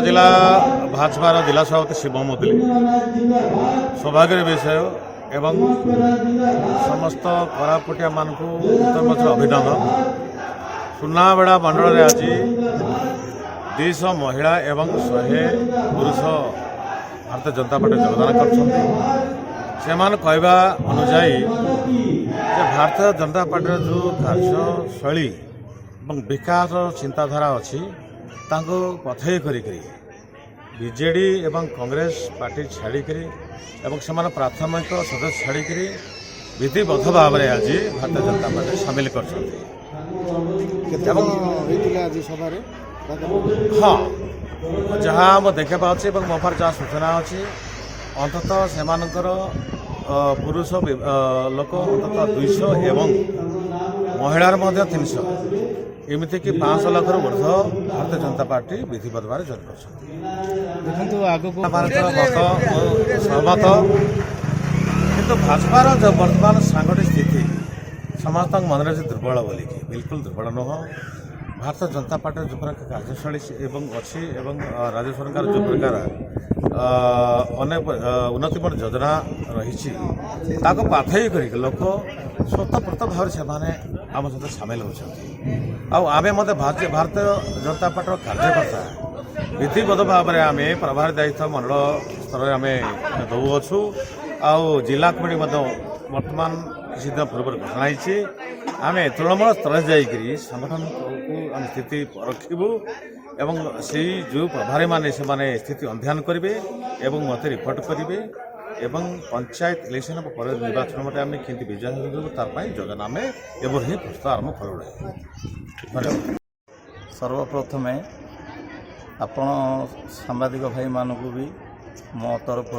जिला भाजपार जिला सभापति शिव मुदुली सौभाग्य विषय एवं समस्त कोरापुटिया मान को अभिनंदन। सुनाबेड़ा मंडल में आज 200 महिला एवं 100 पुरुष भारतीय जनता पार्टी योगदान कर कहवा अनुजाई भारतीय जनता पार्टी जो कार्यशैली और विकास चिंताधारा अच्छी पथई कर बीजेडी एवं कांग्रेस पार्टी छाड़िक से प्राथमिक सदस्य छाड़िक विधिबद्ध भाव में आज भारतीय जनता पार्टी सामिल कर हाँ जहाँ मुझे देखा पाँच मो पार जहाँ सूचना अच्छी अंततः से पुरुष लोक अंततः 200 एवं महिलार 300 एमती कि 500 लाख ऊर्ध भारतीय जनता पार्टी विधिबद्ध भाव जॉइन कर सहमत किंतु भाजपार जो वर्तमान सांगठनिक स्थिति समस्त मन में दुर्बल बोली बिल्कुल दुर्बल नुह। भारतीय जनता पार्टी जो प्रकार कार्यशैली एवं अच्छी एवं राज्य सरकार जो प्रकार अनेक उन्नतिमूलक योजना रही पाथई कर लोक स्वतःप्रत भाव से आम सहित सामिल होमें भारतीय जनता पार्टी कार्यकर्ता विधिबद्ध भाव में आम प्रभारी दायित्व मंडल स्तर में आम दौछु आउ जिला कमिटी वर्तमान किसी दिन पूर्व घोषणा आम तृणमूल स्तर जाकरी संगठन को आम स्थिति रखू एवं से जो प्रभारी माने से स्थिति अध्ययन करेंगे एवं मत रिपोर्ट करेंगे एवं पंचायत इलेक्शन पर निर्वाचन मत आम कि विजय तार योजना आम एवं ही प्रस्तुत आरंभ करूँ। सर्वप्रथम आपण सांबादिक भाई मानू भी मो तरफ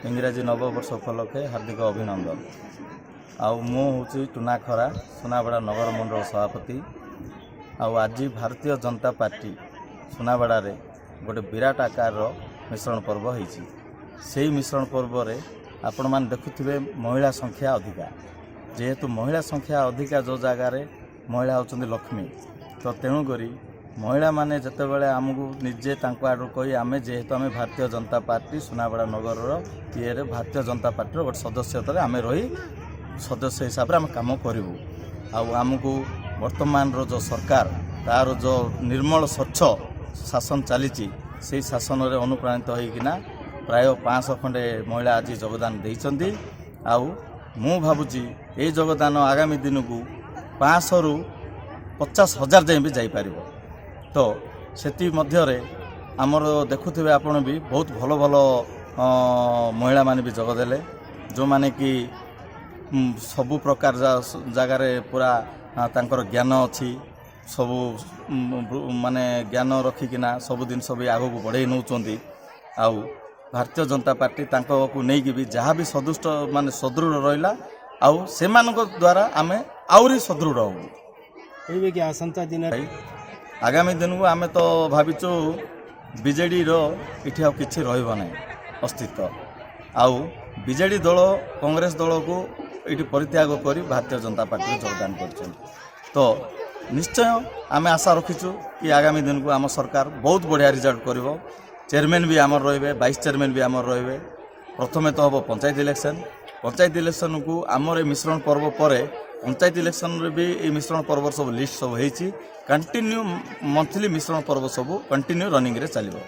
इंग्राजी नववर्ष उपलक्षे हार्दिक अभिनंदन। आउ मु हूँ टुनाखरा सुनाबेड़ा नगर मंडल सभापति। आज भारतीय जनता पार्टी सुनाबेड़ा रे गोटे विराट आकार मिश्रण पर्व होती से मिश्रण पर्व रे आपण मान देखुथिबे महिला संख्या अधिका जेहेतु महिला संख्या अधिका जो जगार महिला होचंदी लक्ष्मी तो तेणुक महिला माने जितेबाला आमको निजे आड़ कही आम जेहेतु आम भारतीय जनता पार्टी सुनाबेड़ा नगर ये भारतीय जनता पार्टी गोटे सदस्यता आम रही सदस्य हिसाब से आम कम करूँ। आमको वर्तमान रो जो सरकार तार जो निर्मल स्वच्छ शासन चली से शासन रे अनुप्राणित होइकिना प्राय 500 खंडे महिला आज योगदान देइचंदी। मु भावुची ये योगदान आगामी दिन को 500 रु 50,000 जाए भी जापर तो सेति मध्य आमर देखुथिबे आपण भी बहुत भल भल महिला माने भी जोगदेले जो माने कि सबु प्रकार जगार पूरा तांकर ज्ञान अच्छी सबू माने ज्ञान रखिकिना सब दिन सब आग को बढ़े नौकरी आउ भारतीय जनता पार्टी को नहीं भी जहाँ भी सदुष्ट माने सदृढ़ रहा आउ से द्वारा आम आहरी सदृढ़ हो कि आसंता दिन आगामी दिन को आम तो भाविचु बीजेडी इठी आ किछि रहइबो नै अस्तित्व आउ बीजेडी दल कांग्रेस दल को ये परित्याग कर भारतीय जनता पार्टी योगदान कर तो निश्चय आम आशा रखीचु कि आगामी दिन को आम सरकार बहुत बढ़िया रिजल्ट कर चेयरमैन भी आमर रे वाइस चेयरमैन भी आमर रे प्रथमे तो हम पंचायत इलेक्शन को आमर मिश्रण पर्व पर पंचायत इलेक्शन रे भी ये मिश्रण पर्व सब लिस्ट सब होती कंटिन्यू मंथली मिश्रण पर्व सब कंटिन्यू रनिंग रे चलिबो।